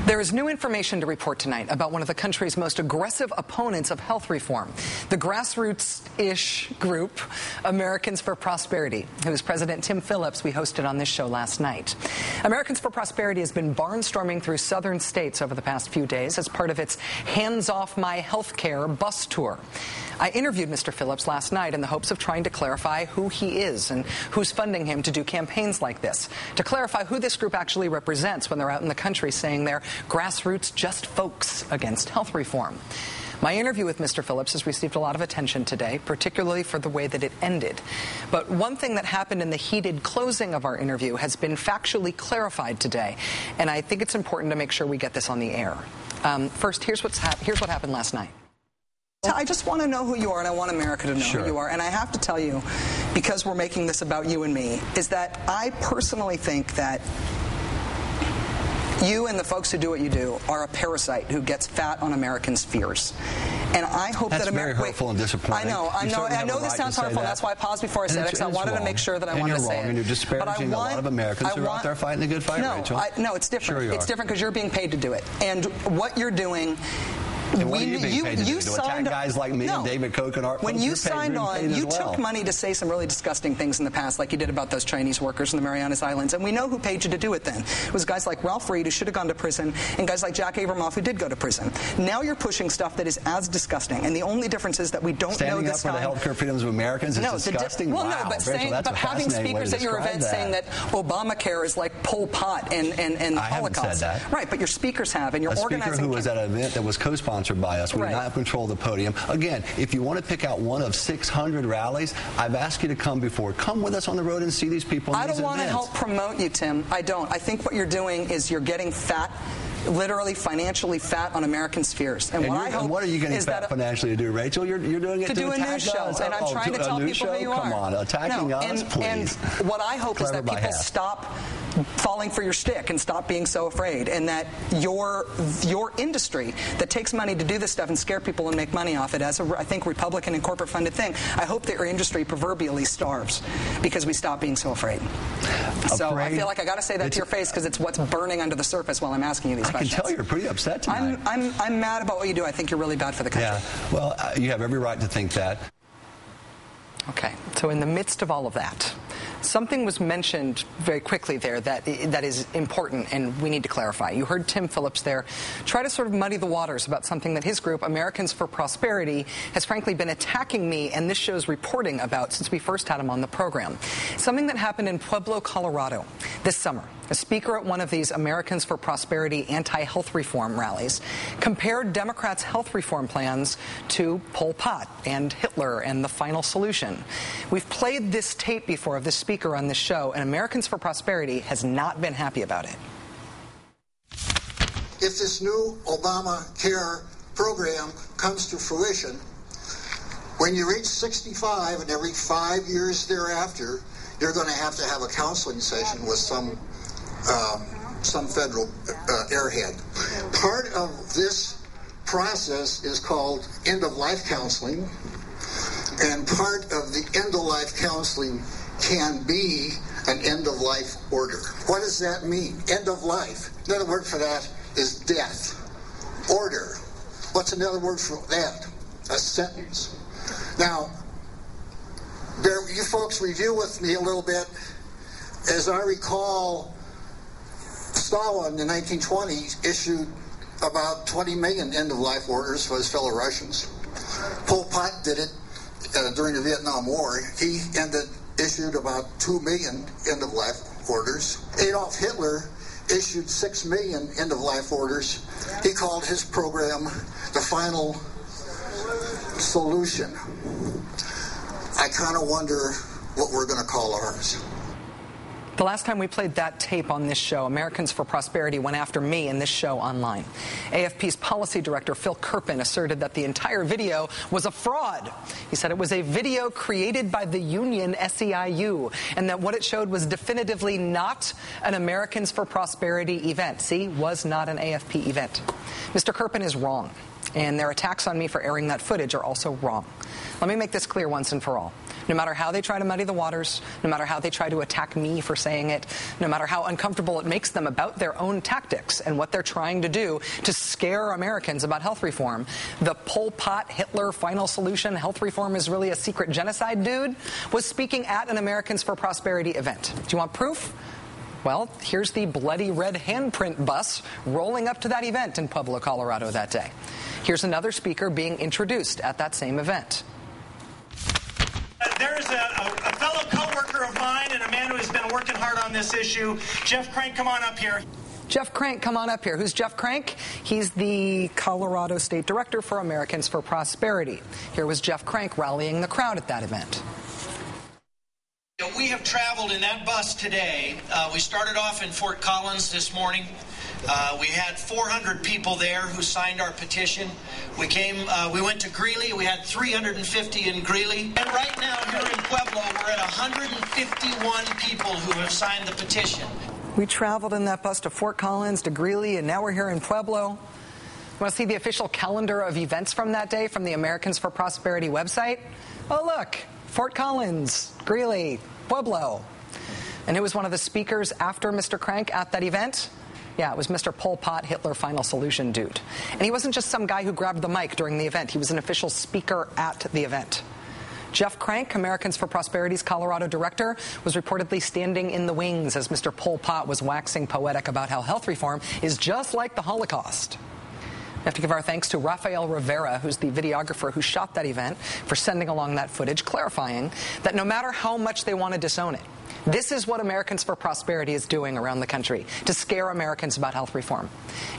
There is new information to report tonight about one of the country's most aggressive opponents of health reform, the grassroots-ish group Americans for Prosperity, whose president Tim Phillips we hosted on this show last night. Americans for Prosperity has been barnstorming through southern states over the past few days as part of its Hands Off My Healthcare bus tour. I interviewed Mr. Phillips last night in the hopes of trying to clarify who he is and who's funding him to do campaigns like this, to clarify who this group actually represents when they're out in the country saying they're grassroots just folks against health reform. My interview with Mr. Phillips has received a lot of attention today, particularly for the way that it ended. But one thing that happened in the heated closing of our interview has been factually clarified today, and I think it's important to make sure we get this on the air. First, here's what happened last night. I just want to know who you are, and I want America to know who you are. And I have to tell you, because we're making this about you and me, is that I personally think that you and the folks who do what you do are a parasite who gets fat on Americans' fears. And I hope that America... That's very hurtful and disappointing. I know this sounds hurtful. That's why I paused before I said it, because I wanted to make sure that I wanted to say it. And you're disparaging a lot of Americans who are out there fighting a good fight, Rachel. No, it's different. Sure it's different because you're being paid to do it. And what you're doing... And what are you being paid to do? To attack guys like me and David Koch and Art? When you signed on, you took money to say some really disgusting things in the past, like you did about those Chinese workers in the Marianas Islands. And we know who paid you to do it then. It was guys like Ralph Reed, who should have gone to prison, and guys like Jack Abramoff, who did go to prison. Now you're pushing stuff that is as disgusting. And the only difference is that we don't know this time. Standing up for the healthcare freedoms of Americans is disgusting? Well, no, but, Rachel, having speakers at your event saying that Obamacare is like Pol Pot and the Holocaust. I haven't said that. Right, but your speakers have, and your organizing... A speaker who was at an event that was co-sponsored by us. Not control the podium. Again, if you want to pick out one of 600 rallies, I've asked you to come before. Come with us on the road and see these people in these events. I don't want to help promote you, Tim. I don't. I think what you're doing is you're getting fat, literally financially fat on Americans' fears. And what are you getting fat financially to do, Rachel? You're doing it to do a news show, and I'm trying to tell people who you are. Come on, attacking us, please. And what I hope is that people stop falling for your stick and stop being so afraid, and that your industry that takes money to do this stuff and scare people and make money off it as I think Republican and corporate funded thing, I hope that your industry proverbially starves because we stop being so afraid. So I feel like I got to say that to your face because it's what's burning under the surface while I'm asking you these questions. I can tell you're pretty upset tonight. I'm mad about what you do. I think you're really bad for the country. Yeah, well, you have every right to think that. Okay, so in the midst of all of that, something was mentioned very quickly there that is important and we need to clarify. You heard Tim Phillips there try to sort of muddy the waters about something that his group, Americans for Prosperity, has frankly been attacking me and this show's reporting about since we first had him on the program. Something that happened in Pueblo, Colorado this summer. A speaker at one of these Americans for Prosperity anti-health reform rallies compared Democrats' health reform plans to Pol Pot and Hitler and the final solution. We've played this tape before of this speaker on this show, and Americans for Prosperity has not been happy about it. If this new Obamacare program comes to fruition, when you reach 65 and every 5 years thereafter, you're going to have a counseling session with some federal airhead. Part of this process is called end-of-life counseling, and part of the end-of-life counseling can be an end-of-life order. What does that mean? End-of-life. Another word for that is death. Order. What's another word for that? A sentence. Now, you folks review with me a little bit. As I recall, Stalin in the 1920s issued about 20 million end-of-life orders for his fellow Russians. Pol Pot did it during the Vietnam War. He issued about 2 million end-of-life orders. Adolf Hitler issued 6 million end-of-life orders. He called his program the final solution. I kind of wonder what we're going to call ours. The last time we played that tape on this show, Americans for Prosperity went after me in this show online. AFP's policy director, Phil Kerpen, asserted that the entire video was a fraud. He said it was a video created by the union SEIU and that what it showed was definitively not an Americans for Prosperity event. See, was not an AFP event. Mr. Kerpen is wrong, and their attacks on me for airing that footage are also wrong. Let me make this clear once and for all. No matter how they try to muddy the waters, no matter how they try to attack me for saying it, no matter how uncomfortable it makes them about their own tactics and what they're trying to do to scare Americans about health reform, the Pol Pot, Hitler, final solution, health reform is really a secret genocide dude, was speaking at an Americans for Prosperity event. Do you want proof? Well, here's the bloody red handprint bus rolling up to that event in Pueblo, Colorado that day. Here's another speaker being introduced at that same event. There's a fellow co-worker of mine and a man who has been working hard on this issue. Jeff Crank, come on up here. Jeff Crank, come on up here. Who's Jeff Crank? He's the Colorado State Director for Americans for Prosperity. Here was Jeff Crank rallying the crowd at that event. We have traveled in that bus today. We started off in Fort Collins this morning. We had 400 people there who signed our petition. We went to Greeley. We had 350 in Greeley. And right now here in Pueblo, we're at 151 people who have signed the petition. We traveled in that bus to Fort Collins, to Greeley, and now we're here in Pueblo. Want to see the official calendar of events from that day from the Americans for Prosperity website? Oh, look, Fort Collins, Greeley, Pueblo. And who was one of the speakers after Mr. Crank at that event? Yeah, it was Mr. Pol Pot, Hitler, final solution dude. And he wasn't just some guy who grabbed the mic during the event. He was an official speaker at the event. Jeff Crank, Americans for Prosperity's Colorado director, was reportedly standing in the wings as Mr. Pol Pot was waxing poetic about how health reform is just like the Holocaust. We have to give our thanks to Rafael Rivera, who's the videographer who shot that event, for sending along that footage, clarifying that no matter how much they want to disown it, this is what Americans for Prosperity is doing around the country, to scare Americans about health reform.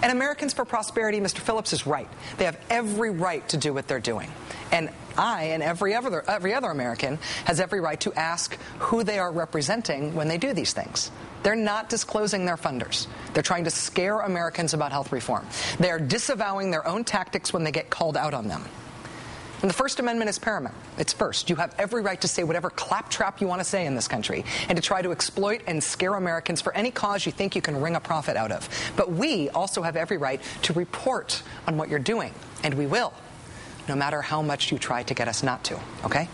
And Americans for Prosperity, Mr. Phillips is right. They have every right to do what they're doing. And I and every other American has every right to ask who they are representing when they do these things. They're not disclosing their funders. They're trying to scare Americans about health reform. They are disavowing their own tactics when they get called out on them. And the First Amendment is paramount. It's first. You have every right to say whatever claptrap you want to say in this country and to try to exploit and scare Americans for any cause you think you can wring a profit out of. But we also have every right to report on what you're doing, and we will, no matter how much you try to get us not to, okay?